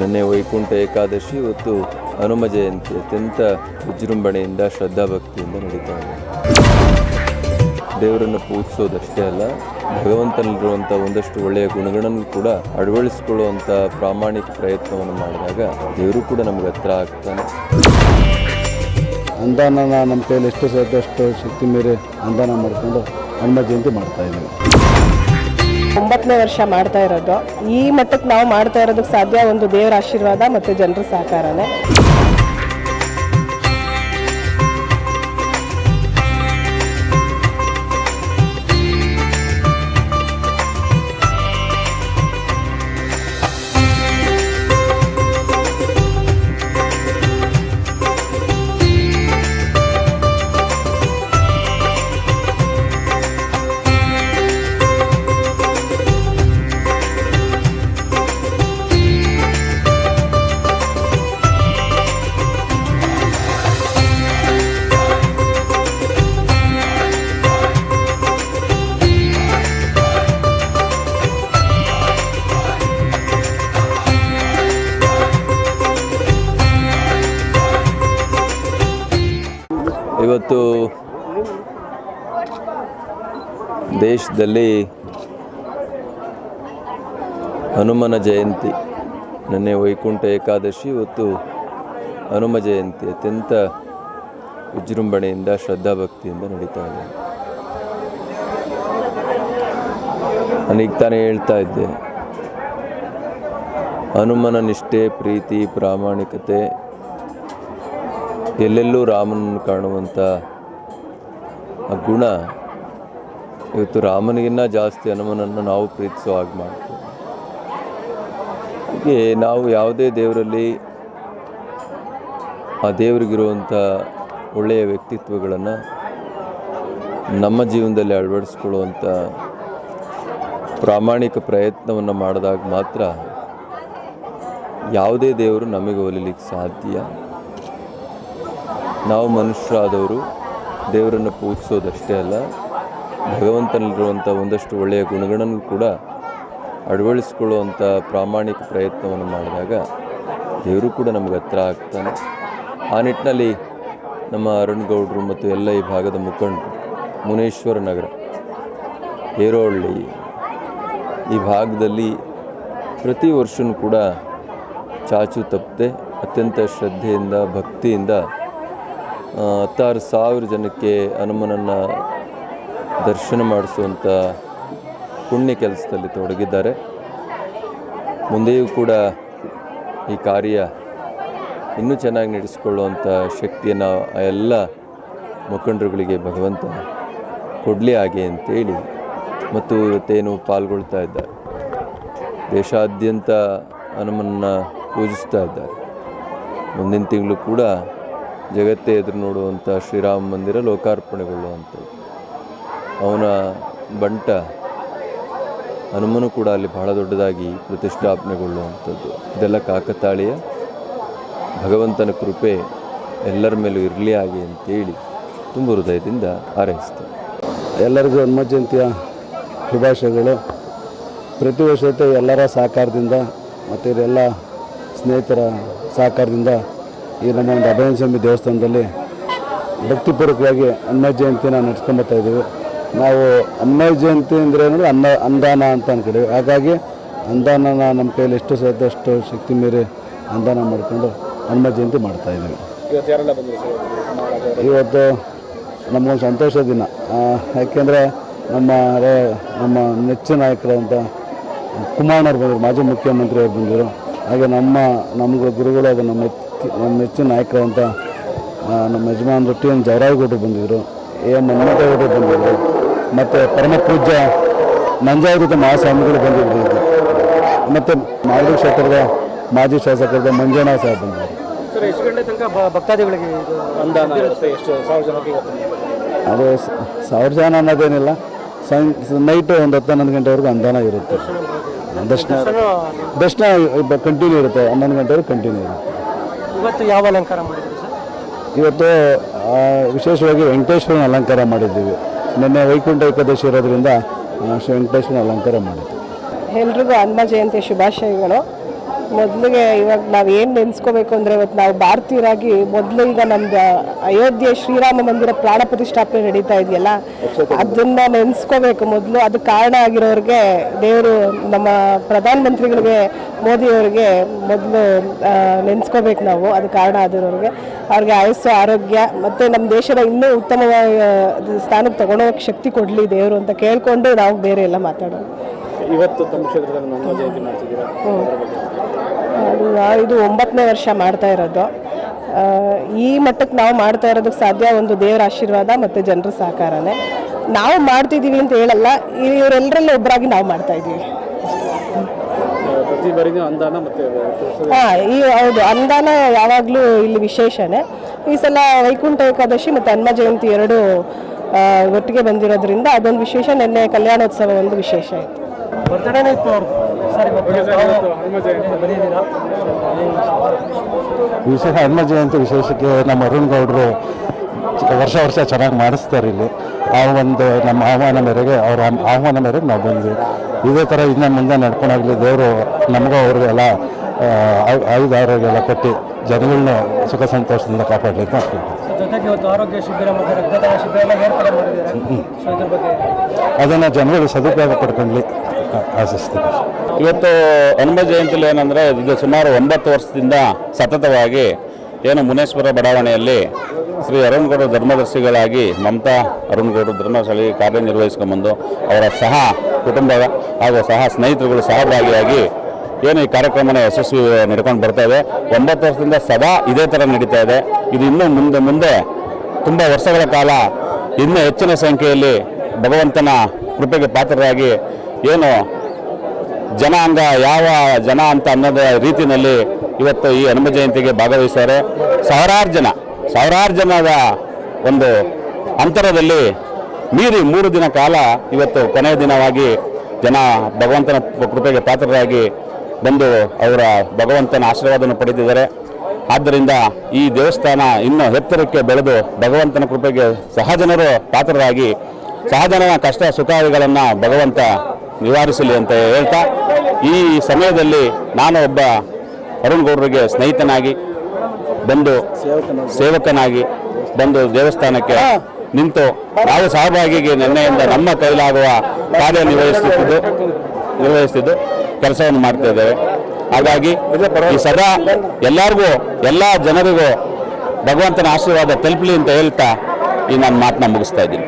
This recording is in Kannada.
ನಿನ್ನೆ ವೈಕುಂಠ ಏಕಾದಶಿ, ಇವತ್ತು ಹನುಮ ಜಯಂತಿ ಅತ್ಯಂತ ವಿಜೃಂಭಣೆಯಿಂದ ಶ್ರದ್ಧಾಭಕ್ತಿಯಿಂದ ನಡೀತಾ ಇದೆ. ದೇವರನ್ನು ಪೂಜಿಸೋದಷ್ಟೇ ಅಲ್ಲ, ಭಗವಂತನಲ್ಲಿರುವಂಥ ಒಂದಷ್ಟು ಒಳ್ಳೆಯ ಗುಣಗಳನ್ನು ಕೂಡ ಅಳವಡಿಸಿಕೊಳ್ಳುವಂಥ ಪ್ರಾಮಾಣಿಕ ಪ್ರಯತ್ನವನ್ನು ಮಾಡಿದಾಗ ದೇವರು ಕೂಡ ನಮಗೆ ಹತ್ರ ಆಗ್ತಾನೆ. ಅನುದಾನ ನಮ್ಮ ಕೈಯಲ್ಲಿ ಎಷ್ಟು ಸಾಧ್ಯ ಅಷ್ಟು ಶಕ್ತಿ ಮೀರಿ ಅನುದಾನ ಮಾಡಿಕೊಂಡು ಹನುಮ ಜಯಂತಿ ಮಾಡ್ತಾಯಿದ್ದೀವಿ. 9ನೇ ವರ್ಷ ಮಾಡ್ತಾ ಇರೋದು. ಈ ಮಟ್ಟಕ್ಕೆ ನಾವು ಮಾಡ್ತಾ ಇರೋದಕ್ಕೆ ಸಾಧ್ಯ ಒಂದು ದೇವರ ಆಶೀರ್ವಾದ ಮತ್ತು ಜನರ ಸಹಕಾರನೇ. ಇವತ್ತು ದೇಶದಲ್ಲಿ ಹನುಮನ ಜಯಂತಿ, ನಿನ್ನೆ ವೈಕುಂಠ ಏಕಾದಶಿ, ಇವತ್ತು ಹನುಮ ಜಯಂತಿ ಅತ್ಯಂತ ವಿಜೃಂಭಣೆಯಿಂದ ಶ್ರದ್ಧಾಭಕ್ತಿಯಿಂದ ನಡೀತಾ ಇದೆ. ನನಗೆ ತಾನೇ ಹೇಳ್ತಾ ಇದ್ದೆ, ಹನುಮನ ನಿಷ್ಠೆ, ಪ್ರೀತಿ, ಪ್ರಾಮಾಣಿಕತೆ, ಎಲ್ಲೆಲ್ಲೂ ರಾಮನನ್ನು ಕಾಣುವಂಥ ಆ ಗುಣ ಇವತ್ತು ರಾಮನಿಗಿನ್ನ ಜಾಸ್ತಿ ಹನುಮನನ್ನು ನಾವು ಪ್ರೀತಿಸೋ ಹಾಗೆ ಮಾಡ್ತೀವಿ. ಹೀಗೆ ನಾವು ಯಾವುದೇ ದೇವರಲ್ಲಿ ಆ ದೇವರಿಗಿರುವಂಥ ಒಳ್ಳೆಯ ವ್ಯಕ್ತಿತ್ವಗಳನ್ನು ನಮ್ಮ ಜೀವನದಲ್ಲಿ ಅಳವಡಿಸ್ಕೊಳ್ಳುವಂಥ ಪ್ರಾಮಾಣಿಕ ಪ್ರಯತ್ನವನ್ನು ಮಾಡಿದಾಗ ಮಾತ್ರ ಯಾವುದೇ ದೇವರು ನಮಗೆ ಒಲಿಲಿಕ್ಕೆ ಸಾಧ್ಯ. ನಾವು ಮನುಷ್ಯರಾದವರು ದೇವರನ್ನು ಪೂಜಿಸೋದಷ್ಟೇ ಅಲ್ಲ, ಭಗವಂತನಲ್ಲಿರುವಂಥ ಒಂದಷ್ಟು ಒಳ್ಳೆಯ ಗುಣಗಳನ್ನು ಕೂಡ ಅಳವಡಿಸಿಕೊಳ್ಳುವಂಥ ಪ್ರಾಮಾಣಿಕ ಪ್ರಯತ್ನವನ್ನು ಮಾಡಿದಾಗ ದೇವರು ಕೂಡ ನಮಗೆ ಹತ್ರ ಆಗ್ತಾನೆ. ಆ ನಿಟ್ಟಿನಲ್ಲಿ ನಮ್ಮ ಅರುಣ್ಗೌಡರು ಮತ್ತು ಎಲ್ಲ ಈ ಭಾಗದ ಮುಖಂಡರು, ಮುನೇಶ್ವರ ನಗರ, ಹೇರೋಹಳ್ಳಿ ಈ ಭಾಗದಲ್ಲಿ ಪ್ರತಿ ವರ್ಷವೂ ಕೂಡ ಚಾಚು ತಪ್ಪದೆ ಅತ್ಯಂತ ಶ್ರದ್ಧೆಯಿಂದ, ಭಕ್ತಿಯಿಂದ 16,000 ಜನಕ್ಕೆ ಹನುಮನನ್ನು ದರ್ಶನ ಮಾಡಿಸುವಂಥ ಪುಣ್ಯ ಕೆಲಸದಲ್ಲಿ ತೊಡಗಿದ್ದಾರೆ. ಮುಂದೆಯೂ ಕೂಡ ಈ ಕಾರ್ಯ ಇನ್ನೂ ಚೆನ್ನಾಗಿ ನಡೆಸಿಕೊಳ್ಳುವಂಥ ಶಕ್ತಿಯನ್ನು ಆ ಎಲ್ಲ ಮುಖಂಡರುಗಳಿಗೆ ಭಗವಂತ ಕೊಡಲಿ ಹಾಗೆ ಅಂತೇಳಿ, ಮತ್ತು ಇವತ್ತೇನು ಪಾಲ್ಗೊಳ್ತಾ ಇದ್ದಾರೆ, ದೇಶಾದ್ಯಂತ ಹನುಮನನ್ನು ಪೂಜಿಸ್ತಾ ಇದ್ದಾರೆ. ಮುಂದಿನ ತಿಂಗಳು ಕೂಡ ಜಗತ್ತೇ ಎದುರು ನೋಡುವಂಥ ಶ್ರೀರಾಮ ಮಂದಿರ ಲೋಕಾರ್ಪಣೆಗೊಳ್ಳುವಂಥದ್ದು. ಅವನ ಬಂಟ ಹನುಮನು ಕೂಡ ಅಲ್ಲಿ ಬಹಳ ದೊಡ್ಡದಾಗಿ ಪ್ರತಿಷ್ಠಾಪನೆಗೊಳ್ಳುವಂಥದ್ದು. ಇದೆಲ್ಲ ಕಾಕತಾಳೀಯ, ಭಗವಂತನ ಕೃಪೆ ಎಲ್ಲರ ಮೇಲೂ ಇರಲಿ ಹಾಗೆ ಅಂತೇಳಿ ತುಂಬ ಹೃದಯದಿಂದ ಹಾರೈಸ್ತಾರೆ. ಎಲ್ಲರಿಗೂ ಹನುಮ ಜಯಂತಿಯ ಶುಭಾಶಯಗಳು. ಪ್ರತಿ ವರ್ಷ ಎಲ್ಲರ ಸಹಕಾರದಿಂದ ಮತ್ತು ಇವರೆಲ್ಲ ಸ್ನೇಹಿತರ ಸಹಕಾರದಿಂದ ಈ ನಮ್ಮ ಒಂದು ಅಭಯ ಸ್ವಾಮಿ ದೇವಸ್ಥಾನದಲ್ಲಿ ಭಕ್ತಿಪೂರ್ವಕವಾಗಿ ಹನುಮ ಜಯಂತಿನ ನಡೆಸ್ಕೊಂಬತ್ತಾ ಇದ್ದೀವಿ. ನಾವು ಹನುಮ ಜಯಂತಿ ಅಂದರೆ ಅನುದಾನ ಅಂತ ಅಂದ್ಕೊಂಡಿವಿ. ಹಾಗಾಗಿ ಅನುದಾನನ ನಮ್ಮ ಕೈಯಲ್ಲಿ ಎಷ್ಟು ಸಾಧ್ಯ ಅಷ್ಟು ಶಕ್ತಿ ಮೀರಿ ಅನುದಾನ ಮಾಡಿಕೊಂಡು ಹನುಮ ಜಯಂತಿ ಮಾಡ್ತಾಯಿದ್ದೀವಿ. ಇವತ್ತು ನಮಗೊಂದು ಸಂತೋಷ ದಿನ. ಯಾಕೆಂದರೆ ನಮ್ಮ ನೆಚ್ಚಿನ ನಾಯಕರಾದಂಥ ಕುಮಾರಣ್ಣವ್ರು ಬಂದರು, ಮಾಜಿ ಮುಖ್ಯಮಂತ್ರಿಯವರು ಬಂದರು. ಹಾಗೆ ನಮ್ಮ ಗುರುಗಳು, ಅದು ನಮ್ಮ ನೆಚ್ಚಿನ ನಾಯಕರಾದಂಥ ನಮ್ಮ ಯಜಮಾನರು ಟಿ ಎನ್ ಜವರಾಯಗೌಡರು ಬಂದಿದ್ದರು, ಎ ಮನ್ಮಥಗೌಡರು ಬಂದಿದ್ದರು, ಮತ್ತು ಪರಮ ಪೂಜ್ಯ ನಂಜಾವೃತ ಮಹಾಸ್ವಾಮಿಗಳು ಬಂದಿದ್ದರು, ಮತ್ತು ಮಾಗಡಿ ಕ್ಷೇತ್ರದ ಮಾಜಿ ಶಾಸಕರಾದ ಮಂಜಣ್ಣ ಸಾಹೇಬ್ ಬಂದಿದ್ದರು. ಅದು 1000 ಜನ ಅನ್ನೋದೇನಿಲ್ಲ, ನೈಟು ಒಂದು 10-11 ಗಂಟೆವರೆಗೂ ಅನುದಾನ ಇರುತ್ತೆ. ದರ್ಶನ ಕಂಟಿನ್ಯೂ ಇರುತ್ತೆ, 11 ಗಂಟೆವರೆಗೂ ಕಂಟಿನ್ಯೂ ಇರುತ್ತೆ. ಇವತ್ತು ಯಾವ ಅಲಂಕಾರ ಮಾಡಿದ್ರಿ ಸರ್? ಇವತ್ತು ವಿಶೇಷವಾಗಿ ವೆಂಕಟೇಶ್ವರನ ಅಲಂಕಾರ ಮಾಡಿದ್ದೀವಿ. ನಿನ್ನೆ ವೈಕುಂಠ ಏಕಾದಶಿ ಇರೋದ್ರಿಂದ ಶ್ರೀ ವೆಂಕಟೇಶ್ವರನ ಅಲಂಕಾರ ಮಾಡಿದ್ದೀವಿ. ಎಲ್ರಿಗೂ ಹನುಮ ಜಯಂತಿ ಶುಭಾಶಯಗಳು. ಮೊದಲಿಗೆ ಇವಾಗ ನಾವು ಏನು ನೆನೆಸ್ಕೋಬೇಕು ಅಂದರೆ ಇವತ್ತು ನಾವು ಭಾರತೀಯರಾಗಿ ಮೊದಲು ಈಗ ನಮ್ದು ಅಯೋಧ್ಯೆ ಶ್ರೀರಾಮ ಮಂದಿರ ಪ್ರಾಣ ಪ್ರತಿಷ್ಠಾಪನೆ ನಡೀತಾ ಇದೆಯಲ್ಲ, ಅದನ್ನು ನೆನೆಸ್ಕೋಬೇಕು ಮೊದಲು. ಅದಕ್ಕೆ ಕಾರಣ ಆಗಿರೋರಿಗೆ ದೇವರು ನಮ್ಮ ಪ್ರಧಾನಮಂತ್ರಿಗಳಿಗೆ ಮೋದಿಯವರಿಗೆ ಮೊದಲು ನೆನೆಸ್ಕೋಬೇಕು ನಾವು. ಅದು ಕಾರಣ ಆಗಿರೋರಿಗೆ ಅವ್ರಿಗೆ ಆಯಸ್ಸು, ಆರೋಗ್ಯ ಮತ್ತು ನಮ್ಮ ದೇಶದ ಇನ್ನೂ ಉತ್ತಮವಾದ ಸ್ಥಾನಕ್ಕೆ ತಗೊಂಡೋಗಕ್ಕೆ ಶಕ್ತಿ ಕೊಡಲಿ ದೇವರು ಅಂತ ಕೇಳಿಕೊಂಡು ನಾವು ಬೇರೆ ಎಲ್ಲ ಮಾತಾಡೋಣ. ಇವತ್ತು ತಮ್ಮ ಕ್ಷೇತ್ರದಲ್ಲಿ ನಮ್ಮ ಜಯಂತಿ ಮಾಡ್ತಿದ್ದೀರಾ? ಇದು 9ನೇ ವರ್ಷ ಮಾಡ್ತಾ ಇರೋದು. ಈ ಮಟ್ಟಕ್ಕೆ ನಾವು ಮಾಡ್ತಾ ಇರೋದಕ್ಕೆ ಸಾಧ್ಯ ಒಂದು ದೇವರ ಆಶೀರ್ವಾದ ಮತ್ತು ಜನರ ಸಹಕಾರನೇ. ನಾವು ಮಾಡ್ತಿದ್ದೀವಿ ಅಂತ ಹೇಳಲ್ಲ, ಇವರೆಲ್ಲರಲ್ಲೂ ಒಬ್ಬರಾಗಿ ನಾವು ಮಾಡ್ತಾ ಇದ್ದೀವಿ. ಪ್ರತಿ ಬಾರಿನೂ ಅನುದಾನ ಮತ್ತು ಹೌದು, ಅನುದಾನ ಯಾವಾಗಲೂ ಇಲ್ಲಿ ವಿಶೇಷನೇ. ಈ ಸಲ ವೈಕುಂಠ ಏಕಾದಶಿ ಮತ್ತು ಹನುಮ ಜಯಂತಿ ಎರಡು ಒಟ್ಟಿಗೆ ಬಂದಿರೋದ್ರಿಂದ ಅದೊಂದು ವಿಶೇಷ. ನಿನ್ನೆ ಕಲ್ಯಾಣೋತ್ಸವ ಒಂದು ವಿಶೇಷ ಇತ್ತು. ಬರ್ತಡೇನೇ ಇತ್ತು ಅವ್ರದ್ದು. ವಿಶೇಷ ಹನುಮ ಜಯಂತಿ ವಿಶೇಷಕ್ಕೆ ನಮ್ಮ ಅರುಣ್ ಗೌಡರು ವರ್ಷ ವರ್ಷ ಚೆನ್ನಾಗಿ ಮಾಡಿಸ್ತಾರೆ ಇಲ್ಲಿ. ಆ ಒಂದು ನಮ್ಮ ಆಹ್ವಾನ ಮೇರೆಗೆ ನಾವು ಬಂದ್ವಿ. ಇದೇ ಥರ ಇನ್ನು ಮುಂದೆ ನಡ್ಕೊಂಡಾಗಲಿ ದೇವರು ನಮಗೂ ಅವ್ರಿಗೆಲ್ಲ ಆಯುಧ ಆರೋಗ್ಯ ಎಲ್ಲ ಕೊಟ್ಟು ಜನಗಳನ್ನ ಸುಖ ಸಂತೋಷದಿಂದ ಕಾಪಾಡಲಿಕ್ಕೆ ಮಾಡ್ತೀವಿ. ಜೊತೆಗೆ ಇವತ್ತು ಆರೋಗ್ಯ ಶಿಬಿರ ಮತ್ತು ರಕ್ತದಾನ ಶಿಬಿರ ಎಲ್ಲ ಏರ್ಪಾಡು ಮಾಡಿದ್ದಾರೆ. ಸೊ ಇದ್ರ ಬಗ್ಗೆ ಅದನ್ನು ಜನಗಳು ಸದುಪಯೋಗ ಪಡ್ಕೊಳ್ಳಿ ಆಶಿಸ್ತೀವಿ. ಇವತ್ತು ಹನುಮ ಜಯಂತಿಲಿ ಏನಂದರೆ ಇದು ಸುಮಾರು 9 ವರ್ಷದಿಂದ ಸತತವಾಗಿ ಏನು ಮುನೇಶ್ವರ ಬಡಾವಣೆಯಲ್ಲಿ ಶ್ರೀ ಅರುಣ್ ಗೌಡ ಧರ್ಮದರ್ಶಿಗಳಾಗಿ ಮಮತಾ ಅರುಣ್ ಗೌಡ ಧರ್ಮಸ್ಥಳಿ ಕಾರ್ಯನಿರ್ವಹಿಸ್ಕೊಂಡ್ಬಂದು ಅವರ ಸಹ ಕುಟುಂಬ ಹಾಗೂ ಸಹ ಸ್ನೇಹಿತರುಗಳು ಸಹಭಾಗಿಯಾಗಿ ಏನು ಈ ಕಾರ್ಯಕ್ರಮನ ಯಶಸ್ವಿ ನಡ್ಕೊಂಡು ಬರ್ತಾ ಇದೆ. 9 ವರ್ಷದಿಂದ ಸದಾ ಇದೇ ಥರ ನಡೀತಾ ಇದೆ. ಇದು ಇನ್ನೂ ಮುಂದೆ ತುಂಬ ವರ್ಷಗಳ ಕಾಲ ಇನ್ನೂ ಹೆಚ್ಚಿನ ಸಂಖ್ಯೆಯಲ್ಲಿ ಭಗವಂತನ ಕೃಪೆಗೆ ಪಾತ್ರರಾಗಿ ಏನು ಜನಾಂಗ ಯಾವ ಜನ ಅಂತ ಅನ್ನೋದ ರೀತಿಯಲ್ಲಿ ಇವತ್ತು ಈ ಹನುಮ ಜಯಂತಿಗೆ ಭಾಗವಹಿಸ್ತಾರೆ. ಸಾವಿರಾರು ಜನದ ಒಂದು ಅಂತರದಲ್ಲಿ ಮೀರಿ 3 ದಿನ ಕಾಲ ಇವತ್ತು ಕೊನೆಯ ದಿನವಾಗಿ ಜನ ಭಗವಂತನ ಕೃಪೆಗೆ ಪಾತ್ರರಾಗಿ ಬಂದು ಅವರ ಭಗವಂತನ ಆಶೀರ್ವಾದವನ್ನು ಪಡೆದಿದ್ದಾರೆ. ಆದ್ದರಿಂದ ಈ ದೇವಸ್ಥಾನ ಇನ್ನೂ ಎತ್ತರಕ್ಕೆ ಬೆಳೆದು ಭಗವಂತನ ಕೃಪೆಗೆ ಸಹಜನರು ಪಾತ್ರರಾಗಿ ಸಹಜನ ಕಷ್ಟ ಸುಖಗಳನ್ನು ಭಗವಂತ ನಿವಾರಿಸಲಿ ಅಂತ ಹೇಳ್ತಾ, ಈ ಸಮಯದಲ್ಲಿ ನಾನು ಒಬ್ಬ ಅರುಣ್ ಗೌಡರಿಗೆ ಸ್ನೇಹಿತನಾಗಿ ಬಂದು ಸೇವಕನಾಗಿ ಬಂದು ದೇವಸ್ಥಾನಕ್ಕೆ ನಿಂತು ನಾವು ಸಹಭಾಗಿಗೆ ನಿನ್ನೆಯಿಂದ ನಮ್ಮ ಕೈಲಾಗುವ ಕಾರ್ಯ ನಿರ್ವಹಿಸ್ತಿದ್ದು ಕೆಲಸವನ್ನು ಮಾಡ್ತಾ ಇದ್ದೇವೆ. ಹಾಗಾಗಿ ಈ ಸದಾ ಎಲ್ಲರಿಗೂ ಎಲ್ಲ ಜನರಿಗೂ ಭಗವಂತನ ಆಶೀರ್ವಾದ ತಲುಪಲಿ ಅಂತ ಹೇಳ್ತಾ ಈ ನಾನು ಮಾತನ್ನ ಮುಗಿಸ್ತಾ ಇದ್ದೀನಿ.